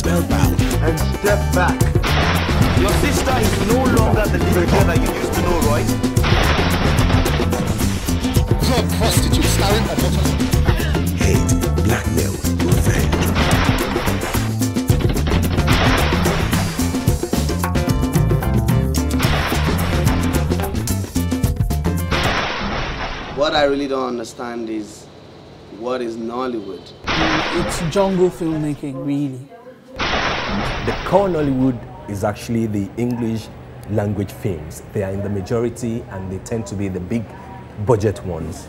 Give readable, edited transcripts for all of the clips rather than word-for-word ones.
spellbound. And step back. Your sister is no longer the little girl that you used to know, right? The Prostitute, starring Amaka. Hate, blackmail, revenge. What I really don't understand is, what is Nollywood? It's jungle filmmaking, really. The core Nollywood is actually the English language films. They are in the majority and they tend to be the big budget ones.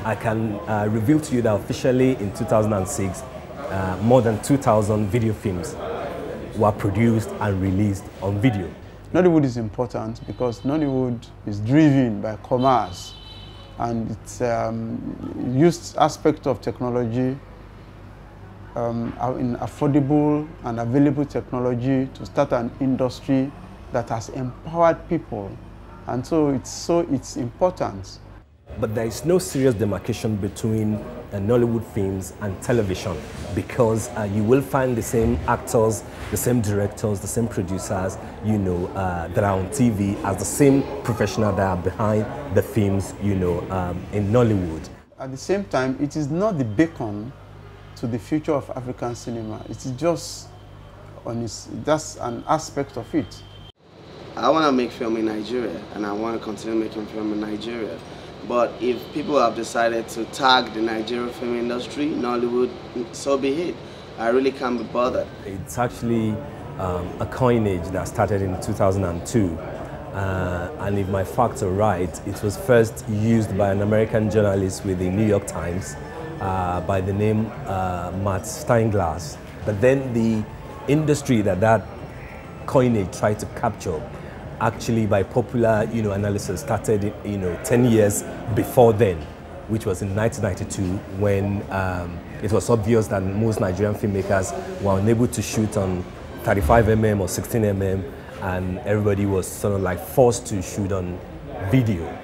I can reveal to you that officially in 2006, more than 2,000 video films were produced and released on video. Nollywood is important because Nollywood is driven by commerce, and it's used aspect of technology in affordable and available technology to start an industry that has empowered people, and so it's important. But there is no serious demarcation between Nollywood films and television, because you will find the same actors, the same directors, the same producers, you know, that are on TV as the same professionals that are behind the films, you know, in Nollywood. At the same time, it is not the beacon to the future of African cinema. It is just that's an aspect of it. I want to make film in Nigeria, and I want to continue making film in Nigeria. But if people have decided to tag the Nigerian film industry, Nollywood, so be it. I really can't be bothered. It's actually a coinage that started in 2002. And if my facts are right, it was first used by an American journalist with the New York Times by the name Matt Steinglass. But then the industry that coinage tried to capture, actually by popular, you know, analysis, started, you know, 10 years before then, which was in 1992, when it was obvious that most Nigerian filmmakers were unable to shoot on 35mm or 16mm, and everybody was sort of like forced to shoot on video.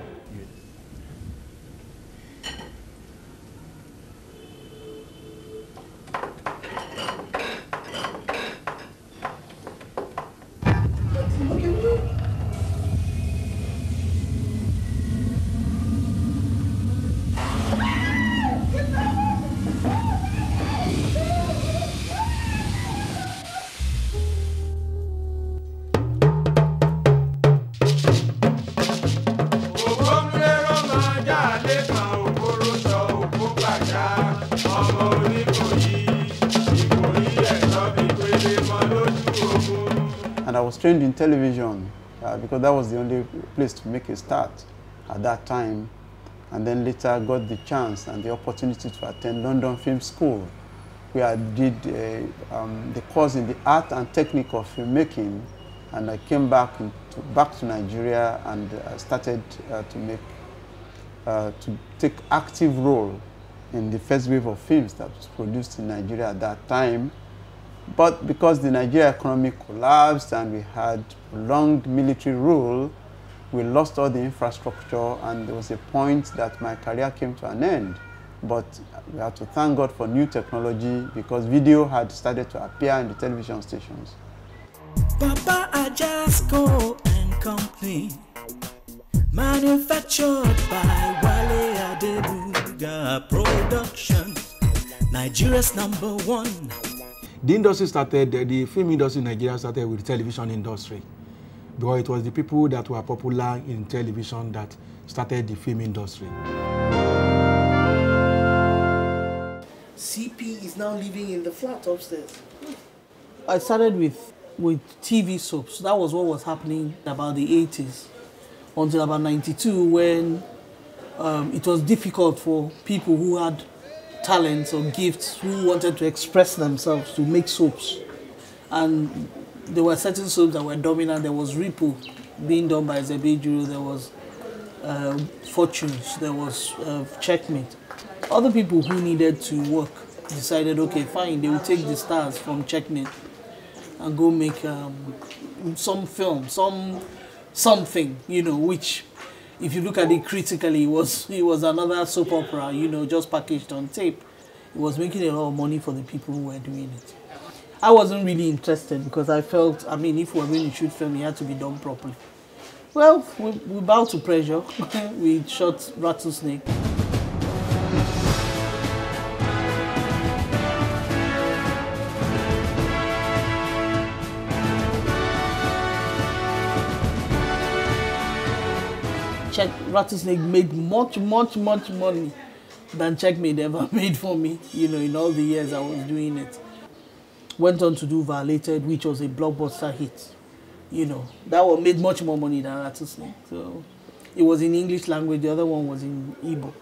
And I was trained in television because that was the only place to make a start at that time. And then later got the chance and the opportunity to attend London Film School, where I did the course in the art and technique of filmmaking. And I came back to Nigeria and started to take active role in the first wave of films that was produced in Nigeria at that time. But because the Nigeria economy collapsed and we had prolonged military rule, we lost all the infrastructure, and there was a point that my career came to an end. But we had to thank God for new technology, because video had started to appear in the television stations. Papa Ajasco and Company, manufactured by Wale Adenuga Productions, Nigeria's #1. The industry started, the film industry in Nigeria started with the television industry, because it was the people that were popular in television that started the film industry. CP is now living in the flat upstairs. I started with TV soaps. That was what was happening about the 80s until about 92, when it was difficult for people who had talents or gifts, who wanted to express themselves, to make soaps. And there were certain soaps that were dominant. There was Ripple being done by Zebedru, there was Fortunes, there was Checkmate. Other people who needed to work decided, okay, fine, they will take the stars from Checkmate and go make some film, something, you know, which, if you look at it critically, it was another soap opera, you know, just packaged on tape. It was making a lot of money for the people who were doing it. I wasn't really interested because I felt, I mean, if we were going to shoot film, it had to be done properly. Well, we bowed to pressure. We shot Rattlesnake. Rattlesnake made much money than Checkmate ever made for me, you know, in all the years I was doing it. Went on to do Violated, which was a blockbuster hit. You know, that one made much more money than Rattlesnake. So it was in English language, the other one was in Igbo.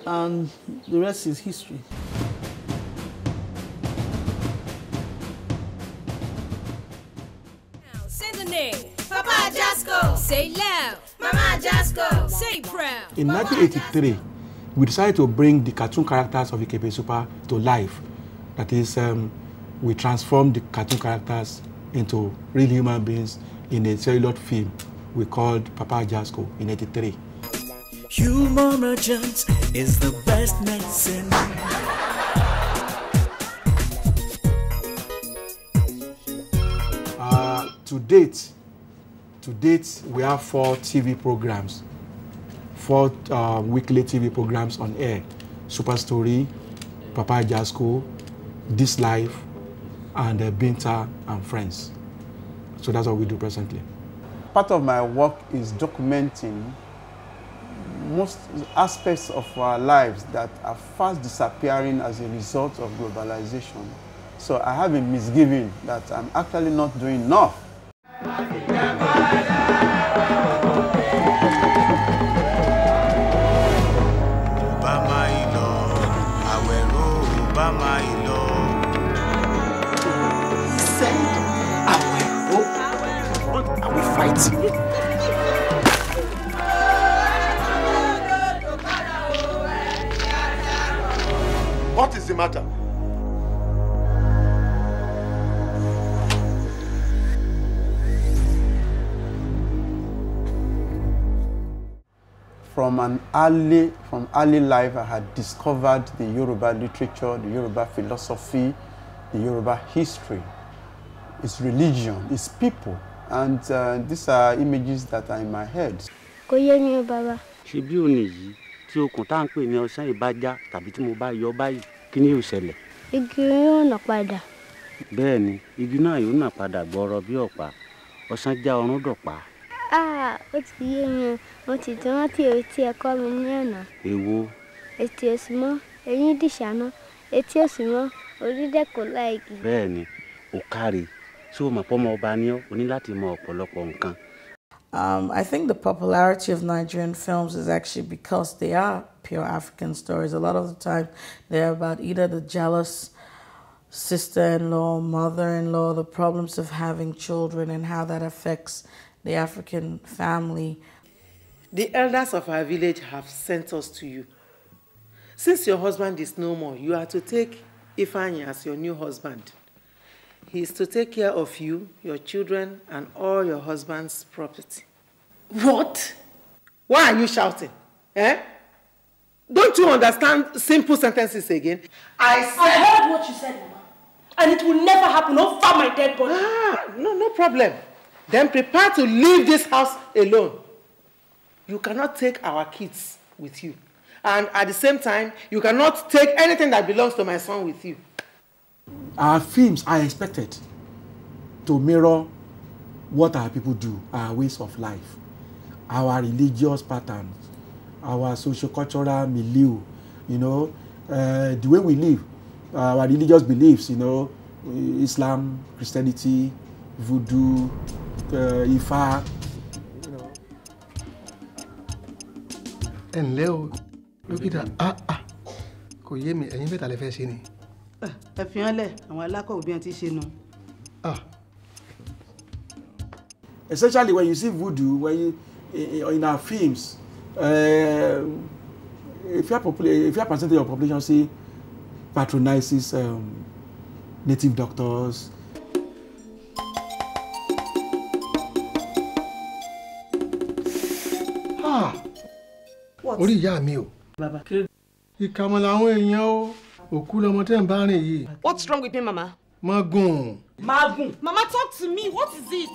And the rest is history. Now, say the name. Papa Jasko. Say loud. Mama Jasko. Say proud. In 1983, we decided to bring the cartoon characters of Ikebe-Super to life. That is, we transformed the cartoon characters into real human beings in a celluloid film we called Papa Jasko in 1983. Humor merchants is the best medicine. To date, we have 4 TV programs, 4 weekly TV programs on air: Super Story, Papa Jasko, This Life, and Binta and Friends. So that's what we do presently. Part of my work is documenting most aspects of our lives that are fast disappearing as a result of globalization. So I have a misgiving that I'm actually not doing enough. What are we fighting? What is the matter? From early life, I had discovered the Yoruba literature, the Yoruba philosophy, the Yoruba history, its religion, its people, and these are images that are in my head. Tí okùn tá ń pè ní ọ̀sán ìbájá tàbí tí mo bá yọ báyìí kí ni yóò ṣẹlẹ̀? Igi yóò nà padà. Bẹ́ẹ̀ ni, igi náà yóò nà padà gbọ́rọ̀ bí ọ̀pá. Ọ̀sán já ọrùn dọ̀pá. Ó ti yé mi. Mo ti tún rántí etí ẹ̀kọ́ mi ní ọ̀nà. Èwo? Etí òsì mọ́, eyín dìṣáná, etí òsì mọ́, orí dẹ́kun láìgì. Bẹ́ẹ̀ ni, ó káre. Ṣé o mọ̀ pé ọmọ ọba ni ọ́? O ní láti mọ ọ̀pọ̀lọpọ̀ nǹkan. I think the popularity of Nigerian films is actually because they are pure African stories. A lot of the time, they're about either the jealous sister-in-law, mother-in-law, the problems of having children and how that affects the African family. The elders of our village have sent us to you. Since your husband is no more, you are to take Ifeanyi as your new husband. He is to take care of you, your children, and all your husband's property. What? Why are you shouting? Eh? Don't you understand simple sentences again? I heard what you said, Mama. And it will never happen over my dead body. No problem. Then prepare to leave this house alone. You cannot take our kids with you. And at the same time, you cannot take anything that belongs to my son with you. Our films are expected to mirror what our people do, our ways of life, our religious patterns, our socio-cultural milieu, you know, the way we live, our religious beliefs, you know, Islam, Christianity, Voodoo, Ifa, you know. And Leo, look at that. Kò yé mi, ẹ̀yin bẹ́ẹ̀ ta lè fẹ́ ṣe ni. Ẹ fi hàn lẹ̀, àwọn alákọ̀wé bí wọ́n ti ṣe nù. Essentially, when you see voodoo, when you in our films, if your percentage of population say patronizes native doctors. Orí ìyá mi o. Ìkàmọ̀ làwọn èèyàn o. What's wrong with me, Mama? Magun. Mama, talk to me. What is it?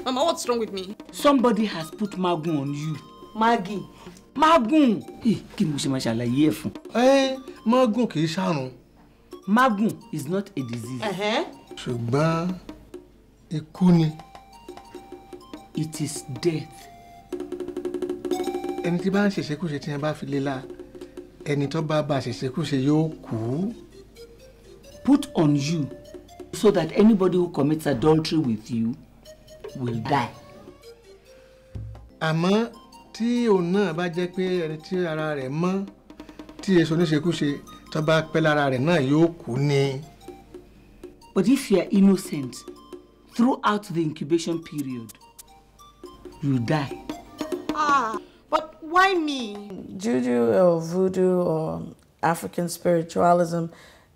Mama, what's wrong with me? Somebody has put Magun on you. Maggie. Magun. Hey, Magun kì í ṣàrùn. Magun is not a disease. Ṣùgbọ́n ikú ni. It is death. Ẹni tí bá ń ṣèṣekúṣe tí ẹ bá fi lé la, ẹni tó bá bá ṣèṣekúṣe yóò kú. Put on you so that anybody who commits adultery with you will die. Àmọ́ tí òun náà bá jẹ́ pé ẹni tí ara rẹ̀ mọ́ tí èso oníṣekúṣe tó bá pẹ́ lára rẹ̀ náà yóò kú ni. But if you are innocent throughout the incubation period, you die. But why me? Juju or voodoo or African spiritualism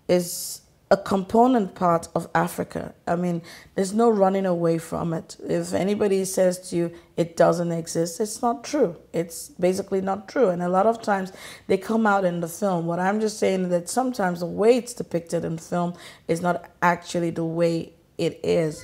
is a component part of Africa. I mean, there's no running away from it. If anybody says to you it doesn't exist, it's not true. It's basically not true. And a lot of times they come out in the film. What I'm just saying is that sometimes the way it's depicted in film is not actually the way it is.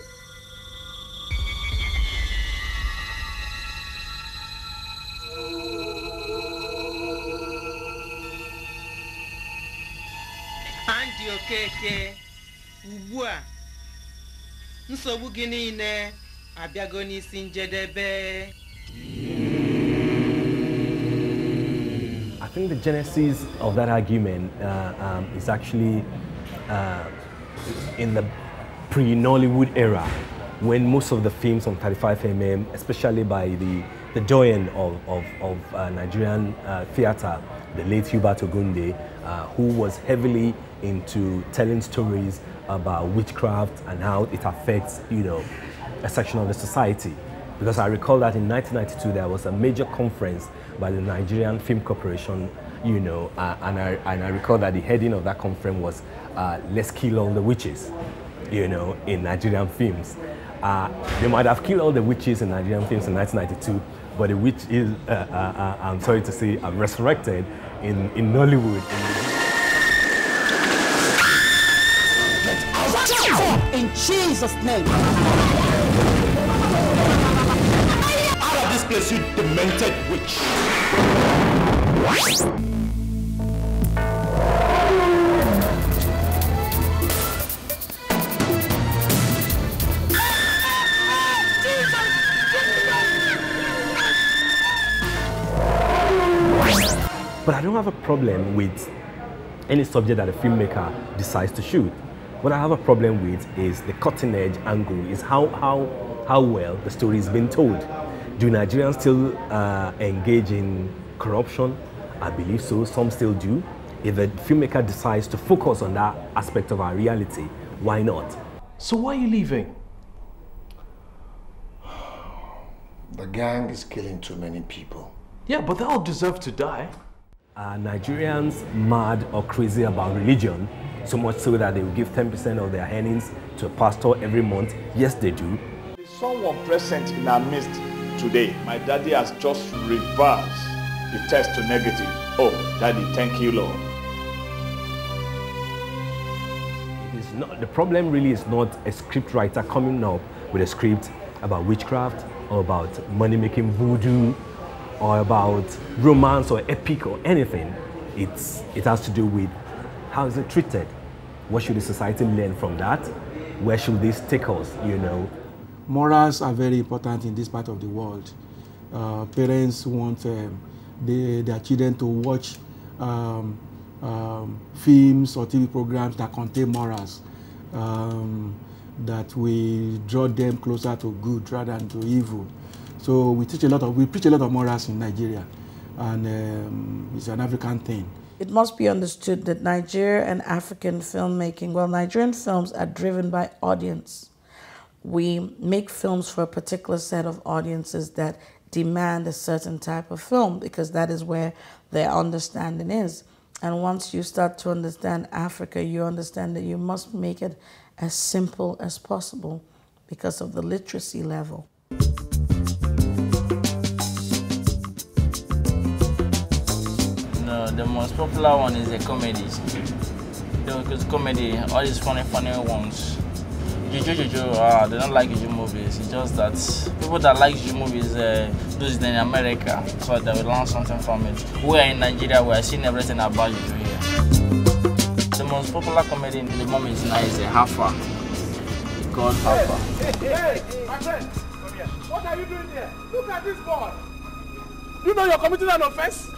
Keke ugbu a nsogbu gị niile abịago n'isi njedebe. I think the genesis of that argument is actually in the pre-Nollywood era, when most of the films on 35mm, especially by the doyen of Nigerian theatre, the late Hubert Ogunde, who was heavily into telling stories about witchcraft and how it affects, a section of the society. Because I recall that in 1992 there was a major conference by the Nigerian Film Corporation, and I recall that the heading of that conference was "Let's kill all the witches," in Nigerian films. They might have killed all the witches in Nigerian films in 1992, but the witch is, I'm sorry to say, resurrected in Nollywood. In Jesus' name. Out of this place, you demented witch. But I don't have a problem with any subject that a filmmaker decides to shoot. What I have a problem with is the cutting edge angle, is how well the story is being told. Do Nigerians still engage in corruption? I believe so, some still do. If a filmmaker decides to focus on that aspect of our reality, why not? So why are you leaving? The gang is killing too many people. Yeah, but they all deserve to die. Are Nigerians mad or crazy about religion? So much so that they will give 10% of their earnings to a pastor every month? Yes, they do. There's someone present in our midst today. My daddy has just reversed the test to negative. Oh, Daddy, thank you, Lord. It is not, the problem really is not a script writer coming up with a script about witchcraft or about money-making voodoo or about romance or epic or anything. It has to do with how is it treated? What should the society learn from that? Where should this take us, Morals are very important in this part of the world. Parents want their children to watch films or TV programs that contain morals, that we draw them closer to good rather than to evil. So we preach a lot of morals in Nigeria, and it's an African thing. It must be understood that Nigeria and African filmmaking, well, Nigerian films are driven by audience. We make films for a particular set of audiences that demand a certain type of film because that is where their understanding is. And once you start to understand Africa, you understand that you must make it as simple as possible because of the literacy level. The most popular one is a comedy. Because comedy, all these funny ones. Juju, they don't like Juju movies. It's just that people that like Juju movies do it in America, so they will learn something from it. We are in Nigeria, we are seeing everything about Juju here. The most popular comedy in the moment now is Hafa. God Hafa. Hey, my friend, come here. What are you doing here? Look at this boy. You know you're committing an offense?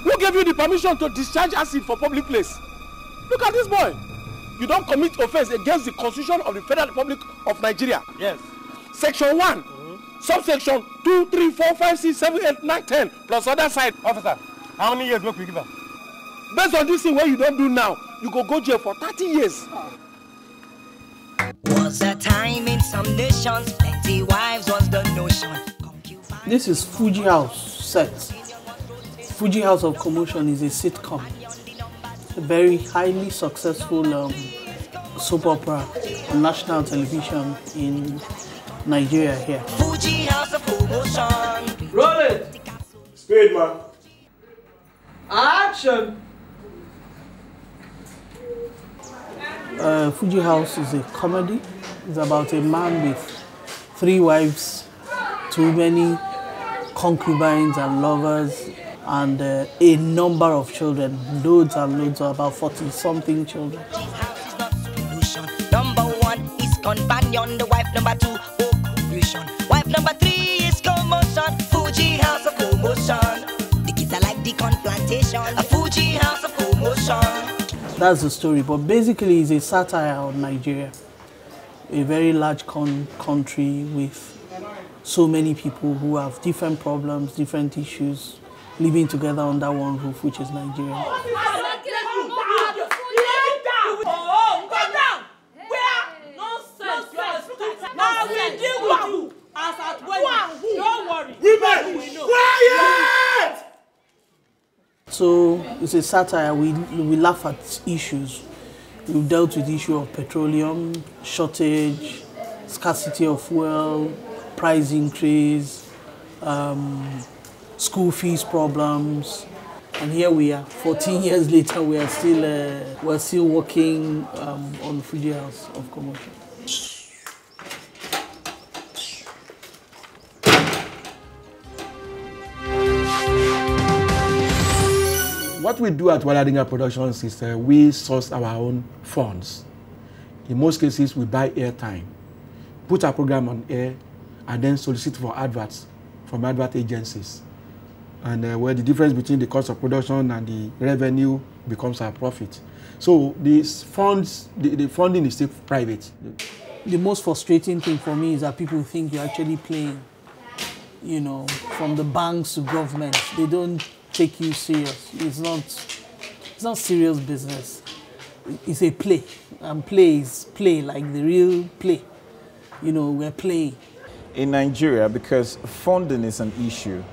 Who gave you the permission to discharge acid for public place? Look at this boy. You don't commit offense against the Constitution of the Federal Republic of Nigeria. Yes. Section 1, subsection 2, 3, 4, 5, 6, 7, 8, 9, 10, plus other side. Officer, how many years will we give her? Based on this thing what you don't do now, you go jail for 30 years. Was a time in some nations, plenty wives was the notion. This is Fuji House set. Fuji House of Commotion is a sitcom. A very highly successful soap opera on national television in Nigeria here. Fuji House of Commotion. Roll it! Speed, man. Action! Fuji House is a comedy. It's about a man with 3 wives, too many concubines and lovers, and a number of children, loads and loads, about 40-something children. Number 1 is companion, the wife number 2, conclusion. Wife number 3 is commotion, Fuji House of Commotion. The kids are like the corn plantation, a Fuji House of Commotion. That's the story, but basically it's a satire on Nigeria, a very large country with so many people who have different problems, different issues, living together under one roof, which is Nigeria. So it's a satire. We laugh at issues. We've dealt with the issue of petroleum, shortage, scarcity of fuel, price increase, school fees problems, and here we are. 14 years later, we're still working on Fuji House of Commotion. What we do at Wale Adenuga Productions is we source our own funds. In most cases, we buy airtime, put our program on air, and then solicit for adverts from advert agencies. And where the difference between the cost of production and the revenue becomes our profit. So these funds, the funding is still private. The most frustrating thing for me is that people think you're actually playing. You know, from the banks to government, they don't take you serious. It's not serious business. It's a play, and play is play, like the real play. You know, we're playing. In Nigeria, because funding is an issue,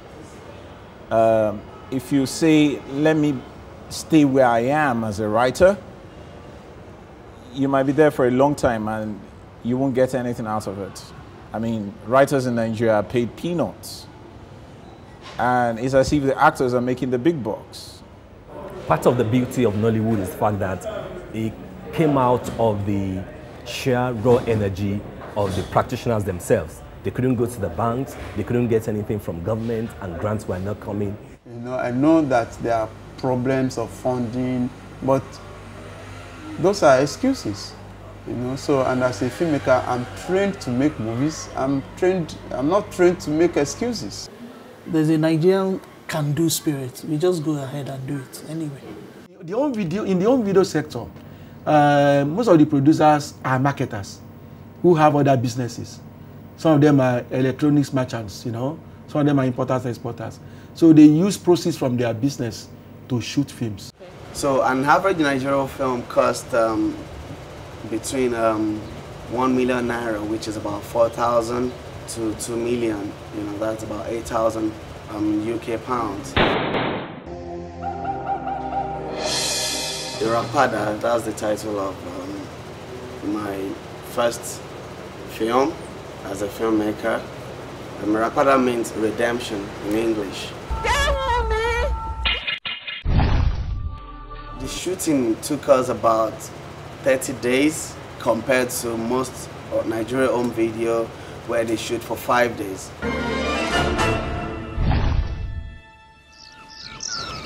if you say, let me stay where I am as a writer, you might be there for a long time and you won't get anything out of it. I mean, writers in Nigeria are paid peanuts. And it's as if the actors are making the big bucks. Part of the beauty of Nollywood is the fact that it came out of the sheer raw energy of the practitioners themselves. They couldn't go to the banks, they couldn't get anything from government, and grants were not coming. You know, I know that there are problems of funding, but those are excuses. You know, so, and as a filmmaker, I'm trained to make movies. I'm not trained to make excuses. There's a Nigerian can-do spirit. We just go ahead and do it anyway. In the home video sector, most of the producers are marketers who have other businesses. Some of them are electronics merchants, you know. Some of them are importers and exporters. So they use proceeds from their business to shoot films. So an average Nigerian film costs between 1 million naira, which is about 4,000 to 2 million. You know, that's about 8,000 UK pounds. Irapada, that's the title of my first film as a filmmaker. Irapada means redemption in English. The shooting took us about 30 days compared to most Nigerian home video where they shoot for 5 days.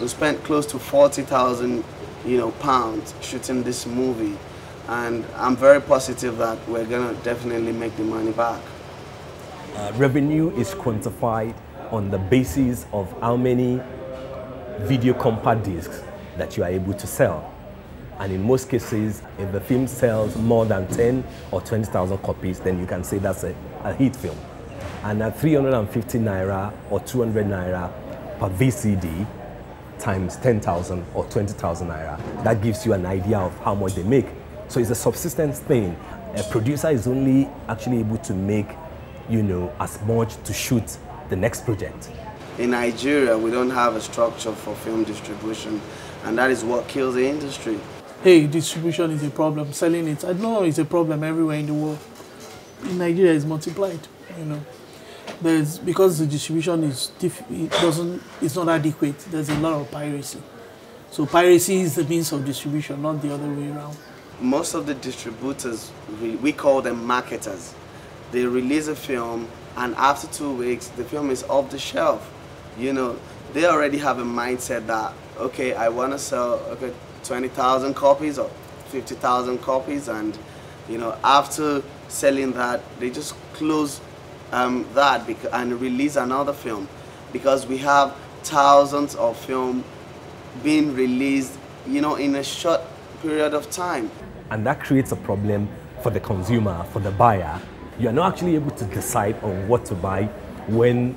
We spent close to 40,000, pounds shooting this movie, and I'm very positive that we're gonna definitely make the money back. Revenue is quantified on the basis of how many video compact discs that you are able to sell. And in most cases, if the film sells more than 10 or 20,000 copies, then you can say that's a hit film. And at 350 naira or 200 naira per VCD times 10,000 or 20,000 naira, that gives you an idea of how much they make. So it's a subsistence thing. A producer is only actually able to make, as much to shoot the next project. In Nigeria, we don't have a structure for film distribution, and that is what kills the industry. Hey, distribution is a problem. Selling it, I know it's a problem everywhere in the world. In Nigeria, it's multiplied. Because the distribution it's not adequate. There's a lot of piracy. So piracy is the means of distribution, not the other way around. Most of the distributors, we call them marketers. They release a film, and after 2 weeks, the film is off the shelf. They already have a mindset that, okay, I want to sell 20,000 copies or 50,000 copies, and after selling that, they just close that and release another film, because we have thousands of films being released, in a short period of time. And that creates a problem for the consumer, for the buyer. You are not actually able to decide on what to buy when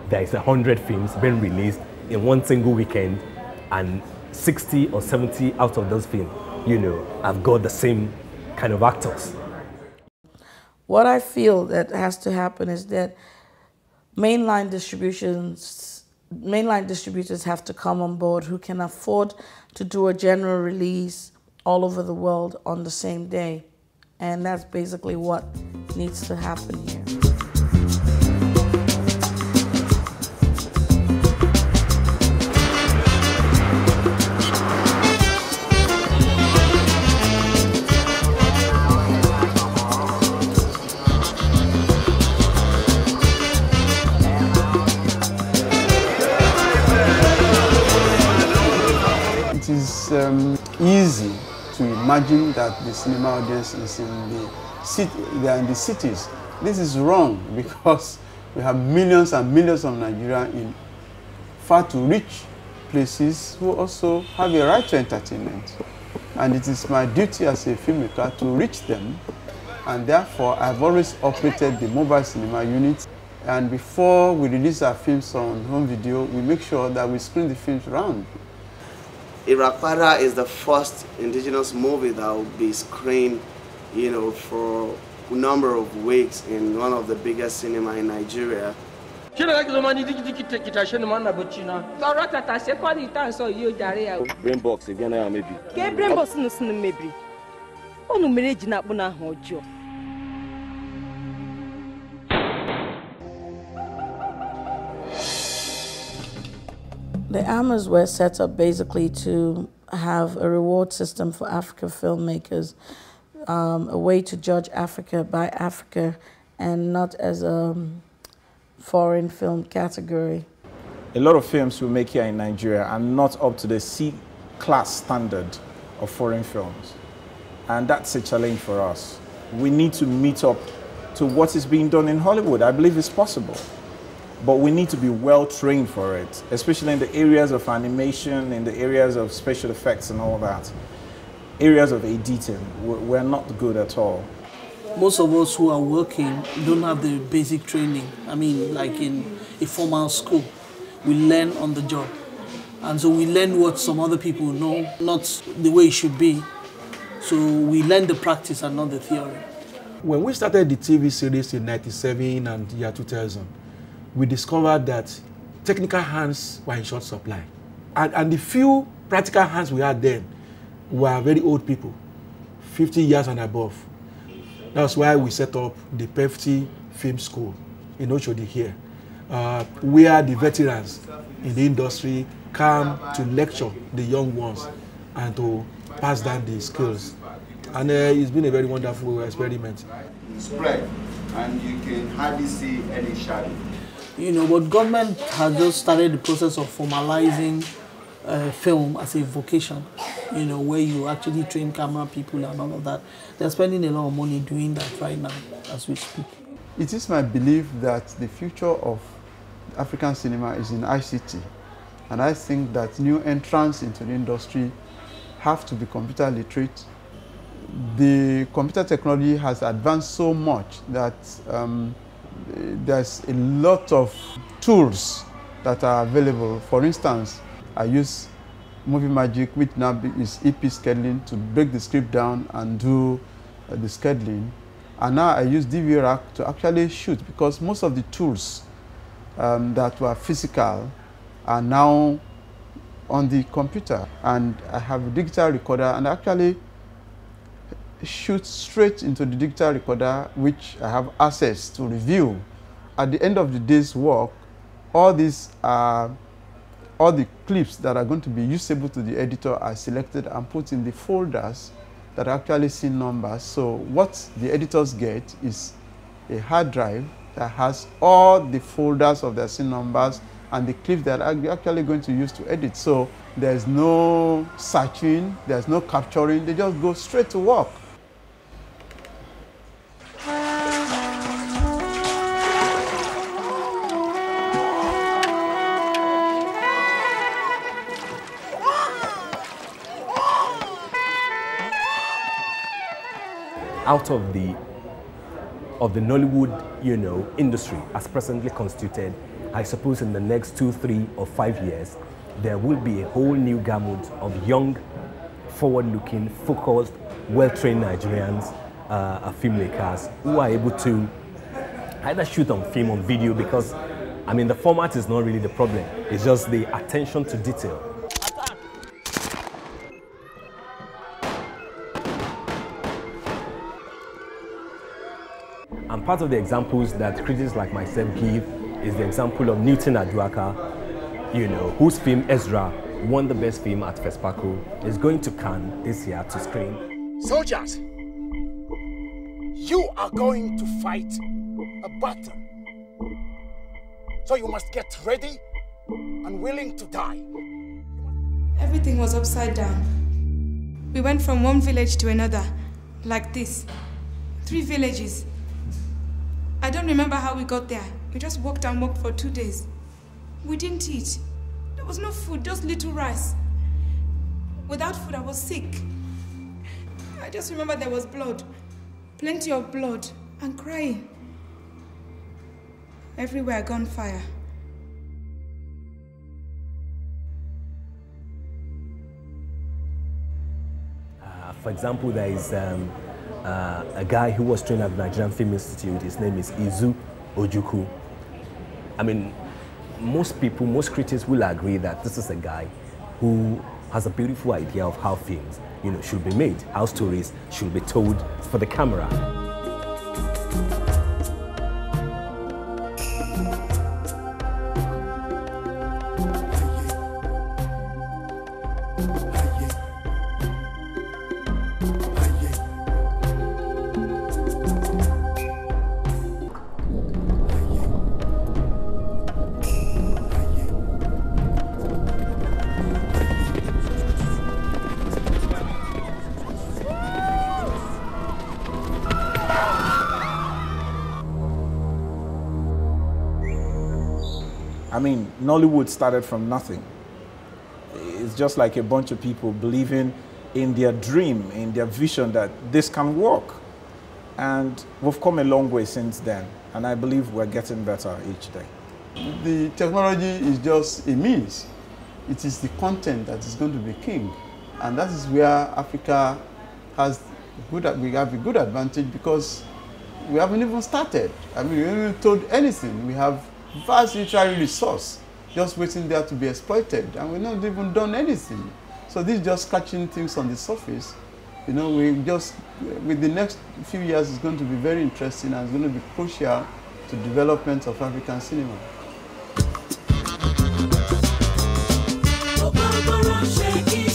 there is 100 films being released in one single weekend, and 60 or 70 out of those films, have got the same kind of actors. What I feel that has to happen is that mainline distributors have to come on board who can afford to do a general release all over the world on the same day. And that's basically what needs to happen here. It is easy to imagine that the cinema audience is in the city, they are in the cities. This is wrong, because we have millions and millions of Nigerians in far too rich places who also have a right to entertainment. And it is my duty as a filmmaker to reach them. And therefore, I've always operated the mobile cinema unit. And before we release our films on home video, we make sure that we screen the films around. Irapada is the first indigenous movie that will be screened, for a number of weeks in one of the biggest cinema in Nigeria. Brain box, if you're maybe. Get brain box no maybe. Onu mereji na akpụ na ahụ ọjọọ. The AMAs were set up basically to have a reward system for African filmmakers, a way to judge Africa by Africa and not as a foreign film category. A lot of films we make here in Nigeria are not up to the C-class standard of foreign films. And that's a challenge for us. We need to meet up to what is being done in Hollywood. I believe it's possible. But we need to be well trained for it, especially in the areas of animation, in the areas of special effects and all that. Areas of editing, we're not good at all. Most of us who are working don't have the basic training. I mean, like in a formal school, we learn on the job. And so we learn what some other people know, not the way it should be. So we learn the practice and not the theory. When we started the TV series in 1997 and year 2000, we discovered that technical hands were in short supply. And the few practical hands we had then were very old people, 50 years and above. That's why we set up the PEFT Film School in Oshodi here, where the veterans in the industry come to lecture the young ones and to pass down the skills. And it's been a very wonderful experiment. Spread, and you can hardly see any shadow. You know, but government has just started the process of formalizing film as a vocation, you know, where you actually train camera people and all of that. They're spending a lot of money doing that right now as we speak. It is my belief that the future of African cinema is in ICT. And I think that new entrants into the industry have to be computer literate. The computer technology has advanced so much that there's a lot of tools that are available. For instance, I use Movie Magic, which now is EP scheduling, to break the script down and do the scheduling. And now I use DV-Rack to actually shoot, because most of the tools that were physical are now on the computer. And I have a digital recorder, and I actually shoot straight into the digital recorder, which I have access to review. At the end of the day's work, all these all the clips that are going to be usable to the editor are selected and put in the folders that are actually scene numbers. So what the editors get is a hard drive that has all the folders of their scene numbers and the clips that are actually going to use to edit. So there's no searching, there's no capturing, they just go straight to work. Out of the Nollywood, you know, industry as presently constituted, I suppose in the next 2, 3, or 5 years, there will be a whole new gamut of young, forward-looking, focused, well-trained Nigerians, filmmakers who are able to either shoot on film, on video, because, I mean, the format is not really the problem. It's just the attention to detail. And part of the examples that critics like myself give is the example of Newton Aduaka, you know, whose film Ezra won the best film at FESPACO, is going to Cannes this year to screen. Soldiers, you are going to fight a battle. So you must get ready and willing to die. Everything was upside down. We went from one village to another, like this. 3 villages. I don't remember how we got there. We just walked and walked for 2 days. We didn't eat. There was no food, just little rice. Without food, I was sick. I just remember there was blood. Plenty of blood. And crying. Everywhere gunfire. For example, there is a guy who was trained at the Nigerian Film Institute. His name is Izu Ojukwu. I mean, most people, most critics will agree that this is a guy who has a beautiful idea of how films, you know, should be made, how stories should be told for the camera. I mean, Nollywood started from nothing. It's just like a bunch of people believing in their dream, in their vision that this can work. And we've come a long way since then. And I believe we're getting better each day. The technology is just a means. It is the content that is going to be king. And that is where Africa has we have a good advantage, because we haven't even started. I mean, we haven't even told anything. We have vast literary resource just waiting there to be exploited, and we've not even done anything. So this is just catching things on the surface. You know, with the next few years, it's going to be very interesting, and it's going to be crucial to development of African cinema. Shake